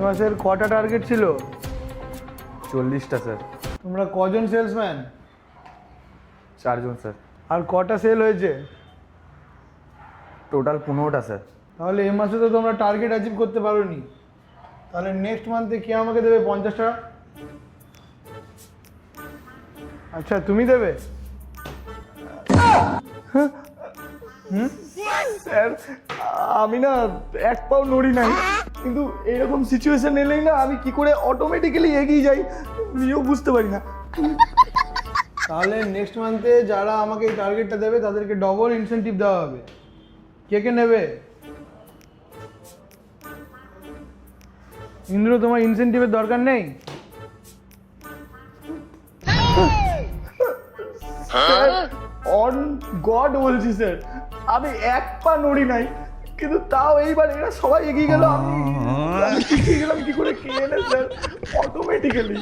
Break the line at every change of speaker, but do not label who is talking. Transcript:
মাসের কটা টার্গেট ছিল?
40টা স্যার।
তোমরা কজন সেলসম্যান?
4 জন স্যার।
আর কটা সেল হয়েছে?
টোটাল 15টা স্যার।
তাহলে এ মাসে তো তোমরা টার্গেট অ্যাচিভ করতে পারোনি। তাহলে নেক্সট মান্থে কে আমাকে দেবে 50 টাকা? আচ্ছা তুমি দেবে?
স্যার আমি না এক পাও নড়ি নাই, কিন্তু এইরকম সিচুয়েশন এলেই না আমি কি করে অটোমেটিক্যালি এগিয়ে যাই নিজেও বুঝতে পারি না।
তাহলে নেক্সট মান্থে যারা আমাকে এই টার্গেটটা দেবে তাদেরকে ডবল ইনসেনটিভ দেওয়া হবে। কে কে নেবে? ইন্দ্র, তোমার ইনসেনটিভের দরকার নেই?
অন গড বলছি স্যার, আমি এক পা নড়ি নাই, কিন্তু তাও এইবার এরা সবাই এগিয়ে গেল, আমি পিছিয়ে গেলাম কি করে কে জানে স্যার, অটোমেটিক্যালি।